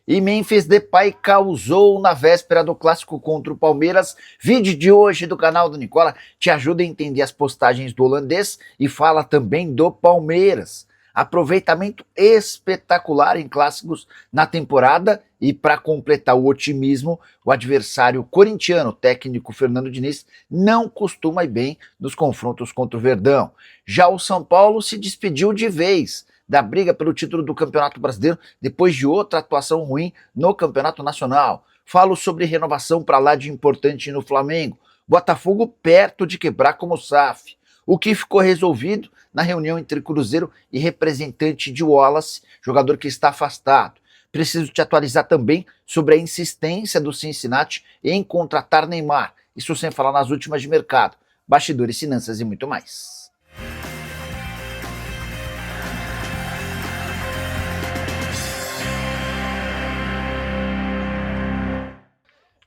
E Memphis Depay causou na véspera do clássico contra o Palmeiras. Vídeo de hoje do canal do Nicola te ajuda a entender as postagens do holandês e fala também do Palmeiras. Aproveitamento espetacular em clássicos na temporada e para completar o otimismo, o adversário corintiano, o técnico Fernando Diniz, não costuma ir bem nos confrontos contra o Verdão. Já o São Paulo se despediu de vez da briga pelo título do Campeonato Brasileiro depois de outra atuação ruim no Campeonato Nacional. Falo sobre renovação para lá de importante no Flamengo. Botafogo perto de quebrar como SAF. O que ficou resolvido na reunião entre Cruzeiro e representante de Wallace, jogador que está afastado. Preciso te atualizar também sobre a insistência do Cincinnati em contratar Neymar. Isso sem falar nas últimas de mercado, bastidores, finanças e muito mais.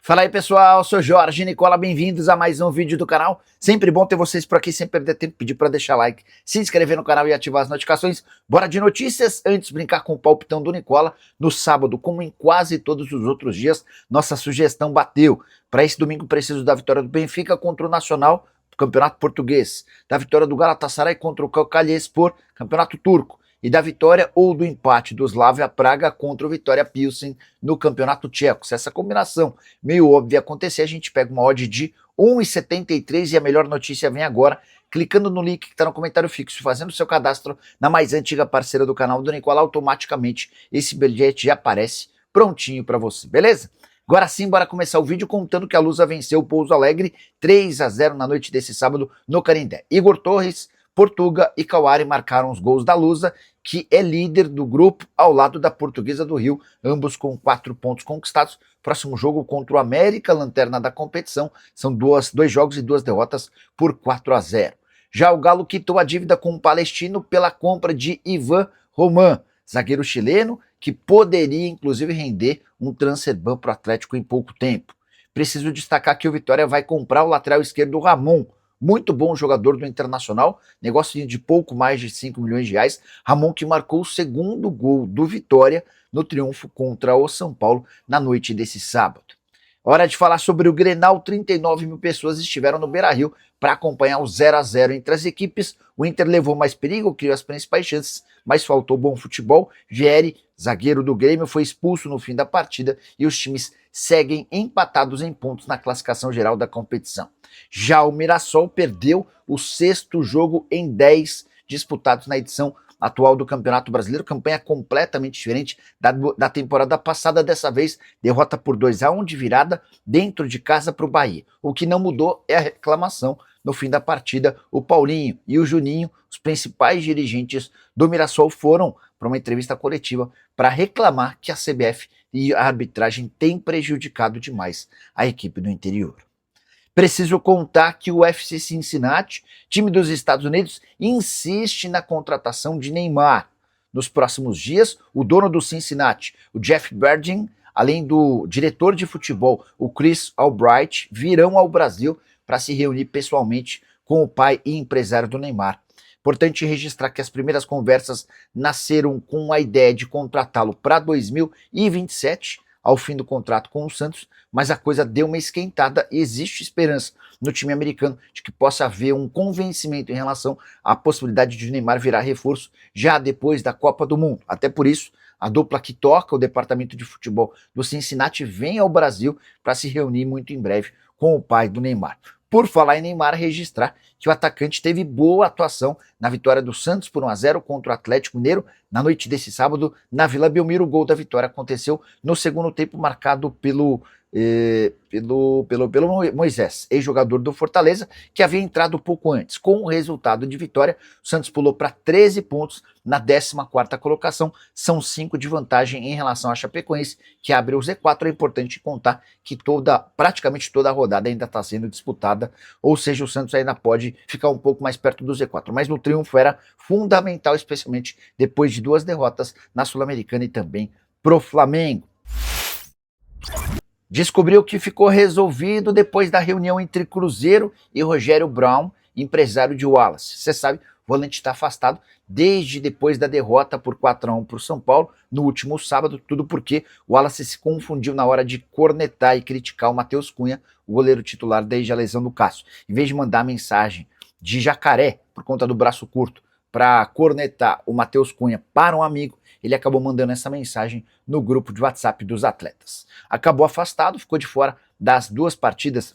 Fala aí pessoal, sou Jorge Nicola, bem-vindos a mais um vídeo do canal. Sempre bom ter vocês por aqui, sem perder tempo, pedir para deixar like, se inscrever no canal e ativar as notificações. Bora de notícias, antes de brincar com o palpitão do Nicola. No sábado, como em quase todos os outros dias, nossa sugestão bateu. Para esse domingo preciso da vitória do Benfica contra o Nacional, Campeonato Português, da vitória do Galatasaray contra o Kayserispor, Campeonato Turco, e da vitória ou do empate do Slavia Praga contra o Vitória Pilsen no Campeonato Tcheco. Se essa combinação meio óbvia acontecer, a gente pega uma odd de 1,73 e a melhor notícia vem agora, clicando no link que está no comentário fixo, fazendo seu cadastro na mais antiga parceira do canal do Nicola, automaticamente esse bilhete já aparece prontinho para você, beleza? Agora sim, bora começar o vídeo contando que a Lusa venceu o Pouso Alegre 3-0 na noite desse sábado no Canindé. Igor Torres, Portuga e Kawari marcaram os gols da Lusa, que é líder do grupo ao lado da Portuguesa do Rio, ambos com 4 pontos conquistados. Próximo jogo contra o América, lanterna da competição, são dois jogos e 2 derrotas por 4-0. Já o Galo quitou a dívida com o Palestino pela compra de Ivan Roman, zagueiro chileno, que poderia inclusive render um transfer ban para o Atlético em pouco tempo. Preciso destacar que o Vitória vai comprar o lateral esquerdo Ramon, muito bom jogador do Internacional, negócio de pouco mais de 5 milhões de reais. Ramon que marcou o segundo gol do Vitória no triunfo contra o São Paulo na noite desse sábado. Hora de falar sobre o Grenal. 39 mil pessoas estiveram no Beira-Rio para acompanhar o 0-0 entre as equipes. O Inter levou mais perigo, criou as principais chances, mas faltou bom futebol. Vieri, zagueiro do Grêmio, foi expulso no fim da partida e os times seguem empatados em pontos na classificação geral da competição. Já o Mirassol perdeu o 6º jogo em 10 disputados na edição atual do Campeonato Brasileiro, campanha completamente diferente da temporada passada, dessa vez derrota por 2-1 de virada dentro de casa para o Bahia. O que não mudou é a reclamação. No fim da partida, o Paulinho e o Juninho, os principais dirigentes do Mirassol, foram para uma entrevista coletiva para reclamar que a CBF e a arbitragem têm prejudicado demais a equipe do interior. Preciso contar que o FC Cincinnati, time dos Estados Unidos, insiste na contratação de Neymar. Nos próximos dias, o dono do Cincinnati, o Jeff Berdin, além do diretor de futebol, o Chris Albright, virão ao Brasil para se reunir pessoalmente com o pai e empresário do Neymar. Importante registrar que as primeiras conversas nasceram com a ideia de contratá-lo para 2027, ao fim do contrato com o Santos, mas a coisa deu uma esquentada e existe esperança no time americano de que possa haver um convencimento em relação à possibilidade de Neymar virar reforço já depois da Copa do Mundo. Até por isso, a dupla que toca o departamento de futebol do Cincinnati vem ao Brasil para se reunir muito em breve com o pai do Neymar. Por falar em Neymar, registrar que o atacante teve boa atuação na vitória do Santos por 1-0 contra o Atlético Mineiro na noite desse sábado na Vila Belmiro. O gol da vitória aconteceu no segundo tempo, marcado pelo Moisés, ex-jogador do Fortaleza, que havia entrado pouco antes. Com o resultado de vitória, o Santos pulou para 13 pontos na 14ª colocação, são 5 de vantagem em relação à Chapecoense, que abre o Z4. É importante contar que praticamente toda a rodada ainda está sendo disputada, ou seja, o Santos ainda pode ficar um pouco mais perto do Z4, mas no triunfo era fundamental, especialmente depois de 2 derrotas na Sul-Americana e também pro Flamengo. Descobriu que ficou resolvido depois da reunião entre Cruzeiro e Rogério Brown, empresário de Wallace. Você sabe, volante está afastado desde depois da derrota por 4-1 para o São Paulo no último sábado, tudo porque o Wallace se confundiu na hora de cornetar e criticar o Matheus Cunha, o goleiro titular desde a lesão do Cássio. Em vez de mandar mensagem de jacaré, por conta do braço curto, para cornetar o Matheus Cunha para um amigo, ele acabou mandando essa mensagem no grupo de WhatsApp dos atletas. Acabou afastado, ficou de fora das duas partidas,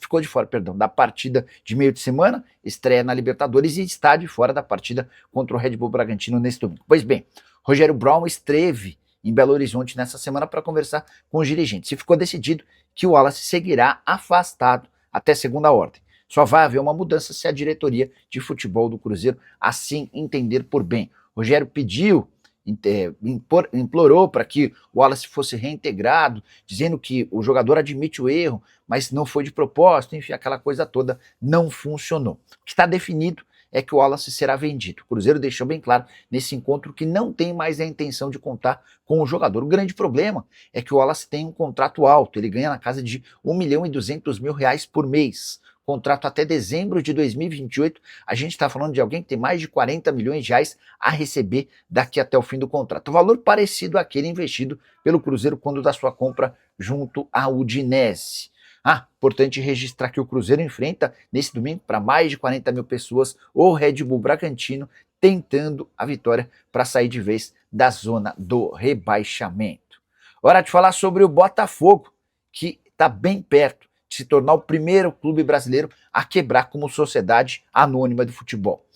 da partida de meio de semana, estreia na Libertadores, e está de fora da partida contra o Red Bull Bragantino neste domingo. Pois bem, Rogério Brown esteve em Belo Horizonte nessa semana para conversar com os dirigentes, e ficou decidido que o Wallace seguirá afastado até segunda ordem. Só vai haver uma mudança se a diretoria de futebol do Cruzeiro assim entender por bem. Rogério pediu, implorou para que o Wallace fosse reintegrado, dizendo que o jogador admite o erro, mas não foi de propósito, enfim, aquela coisa toda não funcionou. O que está definido é que o Wallace será vendido. O Cruzeiro deixou bem claro nesse encontro que não tem mais a intenção de contar com o jogador. O grande problema é que o Wallace tem um contrato alto, ele ganha na casa de R$1.200.000 por mês. Contrato até dezembro de 2028, a gente está falando de alguém que tem mais de R$40 milhões a receber daqui até o fim do contrato. Valor parecido àquele investido pelo Cruzeiro quando da sua compra junto à Udinese. Importante registrar que o Cruzeiro enfrenta nesse domingo para mais de 40 mil pessoas o Red Bull Bragantino, tentando a vitória para sair de vez da zona do rebaixamento. Hora de falar sobre o Botafogo, que está bem perto de se tornar o primeiro clube brasileiro a quebrar como sociedade anônima de futebol.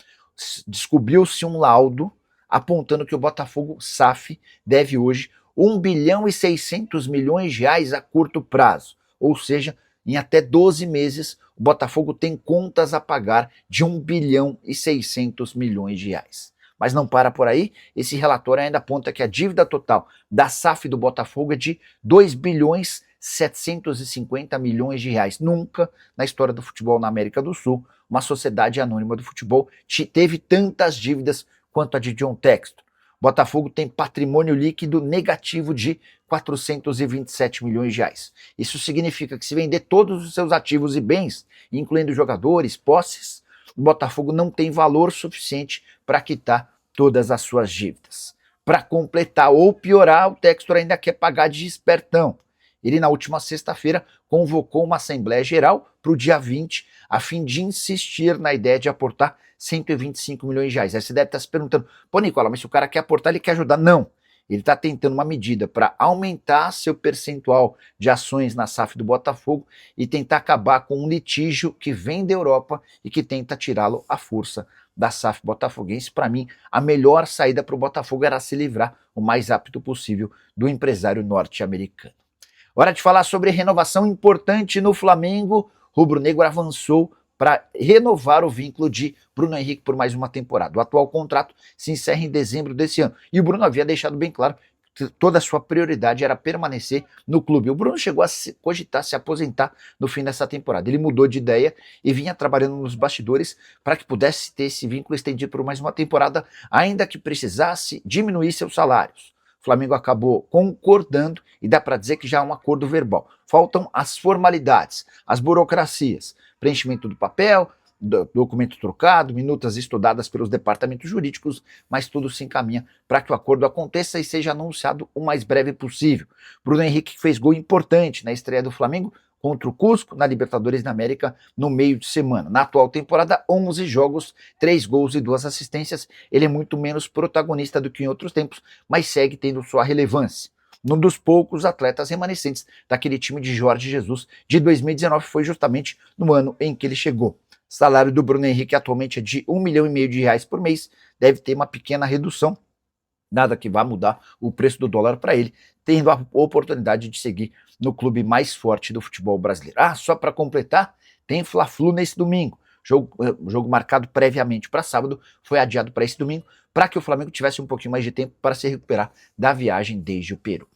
Descobriu-se um laudo apontando que o Botafogo SAF deve hoje R$1.6 bilhão a curto prazo, ou seja, em até 12 meses o Botafogo tem contas a pagar de R$1.6 bilhão. Mas não para por aí, esse relatório ainda aponta que a dívida total da SAF do Botafogo é de R$2.750 bilhões. Nunca na história do futebol na América do Sul uma sociedade anônima do futebol teve tantas dívidas quanto a de John Textor. Botafogo tem patrimônio líquido negativo de R$427 milhões. Isso significa que se vender todos os seus ativos e bens, incluindo jogadores, posses, o Botafogo não tem valor suficiente para quitar todas as suas dívidas. Para completar ou piorar, o Textor ainda quer pagar de espertão. Ele, na última sexta-feira, convocou uma Assembleia Geral para o dia 20, a fim de insistir na ideia de aportar R$125 milhões. Aí você deve estar se perguntando, pô, Nicola, mas se o cara quer aportar, ele quer ajudar. Não, ele está tentando uma medida para aumentar seu percentual de ações na SAF do Botafogo e tentar acabar com um litígio que vem da Europa e que tenta tirá-lo à força da SAF botafoguense. Para mim, a melhor saída para o Botafogo era se livrar o mais rápido possível do empresário norte-americano. Hora de falar sobre renovação importante no Flamengo. Rubro-negro avançou para renovar o vínculo de Bruno Henrique por mais uma temporada. O atual contrato se encerra em dezembro desse ano. E o Bruno havia deixado bem claro que toda a sua prioridade era permanecer no clube. O Bruno chegou a cogitar se aposentar no fim dessa temporada. Ele mudou de ideia e vinha trabalhando nos bastidores para que pudesse ter esse vínculo estendido por mais uma temporada, ainda que precisasse diminuir seus salários. O Flamengo acabou concordando e dá para dizer que já há um acordo verbal. Faltam as formalidades, as burocracias, preenchimento do papel, documento trocado, minutas estudadas pelos departamentos jurídicos, mas tudo se encaminha para que o acordo aconteça e seja anunciado o mais breve possível. Bruno Henrique fez gol importante na estreia do Flamengo contra o Cusco na Libertadores da América no meio de semana. Na atual temporada, 11 jogos, 3 gols e 2 assistências. Ele é muito menos protagonista do que em outros tempos, mas segue tendo sua relevância. Um dos poucos atletas remanescentes daquele time de Jorge Jesus de 2019 foi justamente no ano em que ele chegou. O salário do Bruno Henrique atualmente é de R$1,5 milhão por mês, deve ter uma pequena redução, nada que vá mudar o preço do dólar para ele, tendo a oportunidade de seguir no clube mais forte do futebol brasileiro. Só para completar, tem Fla-Flu nesse domingo. Jogo marcado previamente para sábado, foi adiado para esse domingo, para que o Flamengo tivesse um pouquinho mais de tempo para se recuperar da viagem desde o Peru.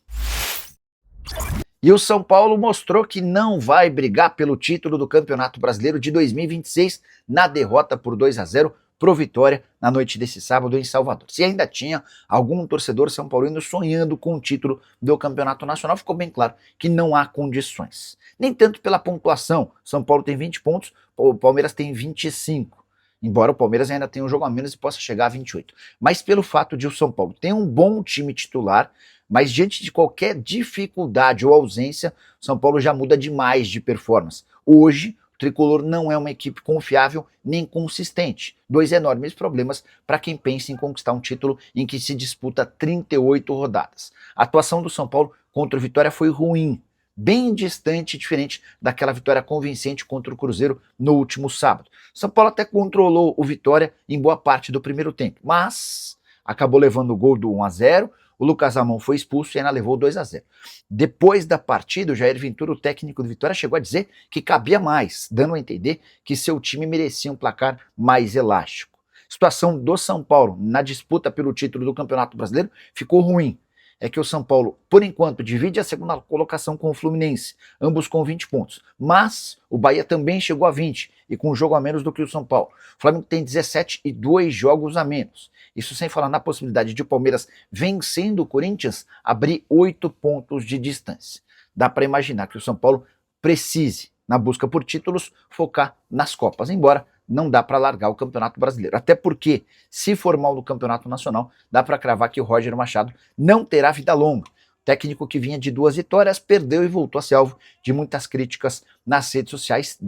E o São Paulo mostrou que não vai brigar pelo título do Campeonato Brasileiro de 2026 na derrota por 2-0 pro Vitória na noite desse sábado em Salvador. Se ainda tinha algum torcedor são paulino sonhando com o título do Campeonato Nacional, ficou bem claro que não há condições. Nem tanto pela pontuação. São Paulo tem 20 pontos, o Palmeiras tem 25. embora o Palmeiras ainda tenha um jogo a menos e possa chegar a 28. Mas pelo fato de o São Paulo ter um bom time titular, mas diante de qualquer dificuldade ou ausência, o São Paulo já muda demais de performance. Hoje, o Tricolor não é uma equipe confiável nem consistente. Dois enormes problemas para quem pensa em conquistar um título em que se disputa 38 rodadas. A atuação do São Paulo contra o Vitória foi ruim, bem distante e diferente daquela vitória convincente contra o Cruzeiro no último sábado. São Paulo até controlou o Vitória em boa parte do primeiro tempo, mas acabou levando o gol do 1-0, o Lucas Ramon foi expulso e ainda levou 2-0. Depois da partida, o Jair Ventura, o técnico do Vitória, chegou a dizer que cabia mais, dando a entender que seu time merecia um placar mais elástico. A situação do São Paulo na disputa pelo título do Campeonato Brasileiro ficou ruim. É que o São Paulo, por enquanto, divide a segunda colocação com o Fluminense, ambos com 20 pontos. Mas o Bahia também chegou a 20 e com um jogo a menos do que o São Paulo. O Flamengo tem 17 e 2 jogos a menos. Isso sem falar na possibilidade de o Palmeiras, vencendo o Corinthians, abrir 8 pontos de distância. Dá para imaginar que o São Paulo precise, na busca por títulos, focar nas Copas, embora não dá para largar o Campeonato Brasileiro. Até porque, se for mal no Campeonato Nacional, dá para cravar que o Roger Machado não terá vida longa. O técnico que vinha de 2 vitórias perdeu e voltou a ser alvo de muitas críticas nas redes sociais.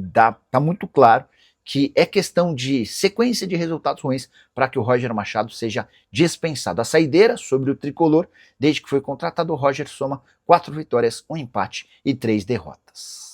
Tá muito claro que é questão de sequência de resultados ruins para que o Roger Machado seja dispensado. A saideira sobre o tricolor, desde que foi contratado, o Roger soma 4 vitórias, 1 empate e 3 derrotas.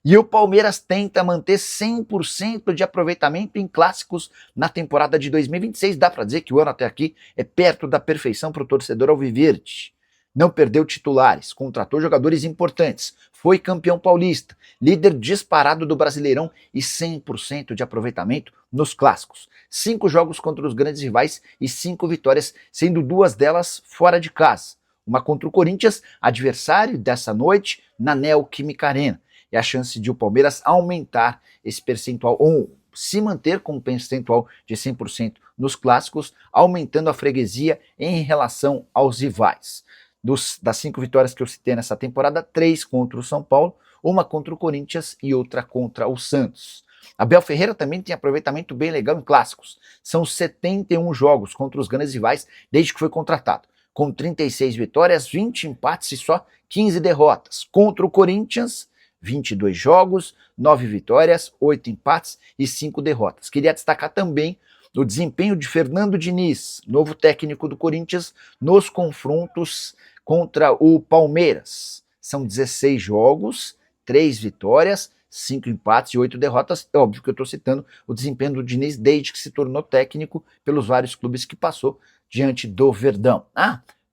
E o Palmeiras tenta manter 100% de aproveitamento em clássicos na temporada de 2026. Dá para dizer que o ano até aqui é perto da perfeição para o torcedor alviverde. Não perdeu titulares, contratou jogadores importantes, foi campeão paulista, líder disparado do Brasileirão e 100% de aproveitamento nos clássicos. 5 jogos contra os grandes rivais e 5 vitórias, sendo 2 delas fora de casa. Uma contra o Corinthians, adversário dessa noite, na Neoquímica Arena. E a chance de o Palmeiras aumentar esse percentual, ou se manter com um percentual de 100% nos clássicos, aumentando a freguesia em relação aos rivais. Das 5 vitórias que eu citei nessa temporada, 3 contra o São Paulo, uma contra o Corinthians e outra contra o Santos. Abel Ferreira também tem aproveitamento bem legal em clássicos. São 71 jogos contra os grandes rivais desde que foi contratado, com 36 vitórias, 20 empates e só 15 derrotas. Contra o Corinthians, 22 jogos, 9 vitórias, 8 empates e 5 derrotas. Queria destacar também o desempenho de Fernando Diniz, novo técnico do Corinthians, nos confrontos contra o Palmeiras. São 16 jogos, 3 vitórias, 5 empates e 8 derrotas. É óbvio que eu estou citando o desempenho do Diniz desde que se tornou técnico pelos vários clubes que passou diante do Verdão.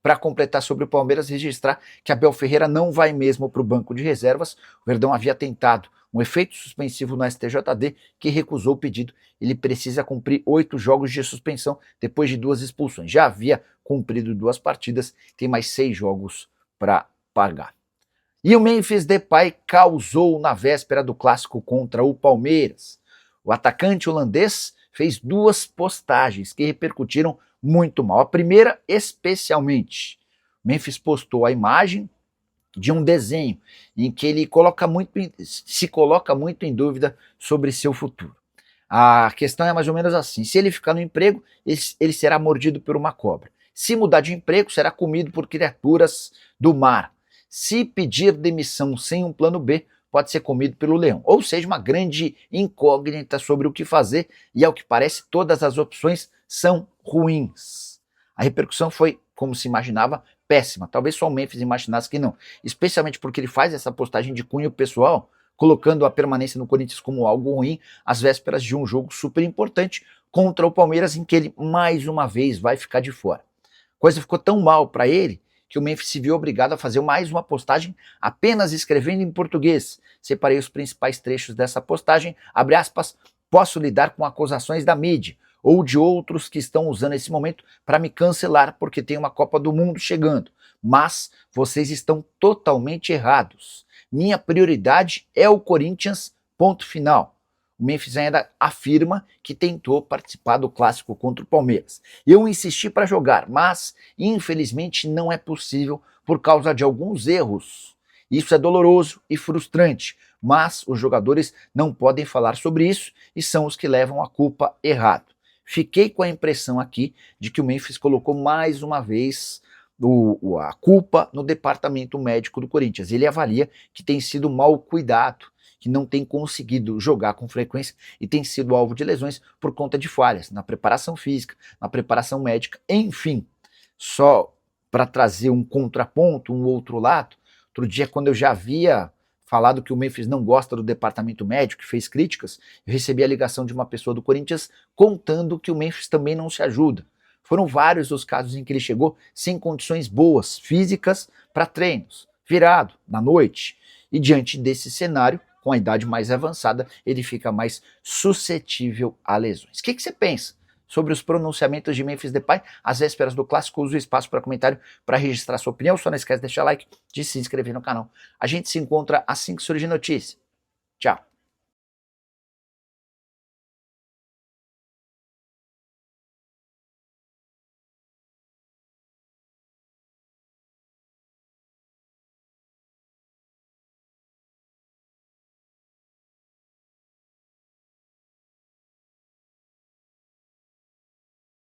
Para completar sobre o Palmeiras, registrar que Abel Ferreira não vai mesmo para o banco de reservas. O Verdão havia tentado um efeito suspensivo no STJD, que recusou o pedido. Ele precisa cumprir 8 jogos de suspensão depois de 2 expulsões. Já havia cumprido 2 partidas, tem mais 6 jogos para pagar. E o Memphis Depay causou na véspera do clássico contra o Palmeiras. O atacante holandês fez 2 postagens que repercutiram muito mal. A primeira, especialmente. Memphis postou a imagem de um desenho em que ele se coloca muito em dúvida sobre seu futuro. A questão é mais ou menos assim: se ele ficar no emprego, ele será mordido por uma cobra. Se mudar de emprego, será comido por criaturas do mar. Se pedir demissão sem um plano B, pode ser comido pelo leão. Ou seja, uma grande incógnita sobre o que fazer, e ao que parece, todas as opções são ruins. A repercussão foi, como se imaginava, péssima. Talvez só o Memphis imaginasse que não. Especialmente porque ele faz essa postagem de cunho pessoal, colocando a permanência no Corinthians como algo ruim, às vésperas de um jogo super importante contra o Palmeiras, em que ele, mais uma vez, vai ficar de fora. A coisa ficou tão mal para ele que o Memphis se viu obrigado a fazer mais uma postagem apenas escrevendo em português. Separei os principais trechos dessa postagem. Abre aspas: posso lidar com acusações da mídia ou de outros que estão usando esse momento para me cancelar porque tem uma Copa do Mundo chegando. Mas vocês estão totalmente errados. Minha prioridade é o Corinthians, ponto final. O Memphis ainda afirma que tentou participar do clássico contra o Palmeiras. Eu insisti para jogar, mas infelizmente não é possível por causa de alguns erros. Isso é doloroso e frustrante, mas os jogadores não podem falar sobre isso e são os que levam a culpa errado. Fiquei com a impressão aqui de que o Memphis colocou mais uma vez a culpa no departamento médico do Corinthians. Ele avalia que tem sido mal cuidado, que não tem conseguido jogar com frequência e tem sido alvo de lesões por conta de falhas na preparação física, na preparação médica, enfim. Só para trazer um contraponto, um outro lado, outro dia quando eu já havia falado que o Memphis não gosta do departamento médico, que fez críticas, eu recebi a ligação de uma pessoa do Corinthians contando que o Memphis também não se ajuda. Foram vários os casos em que ele chegou sem condições boas, físicas, para treinos, virado, na noite. E diante desse cenário, com a idade mais avançada, ele fica mais suscetível a lesões. O que você pensa sobre os pronunciamentos de Memphis Depay às vésperas do clássico? Use o espaço para comentário para registrar sua opinião. Só não esquece de deixar like, de se inscrever no canal. A gente se encontra assim que surgir notícia. Tchau.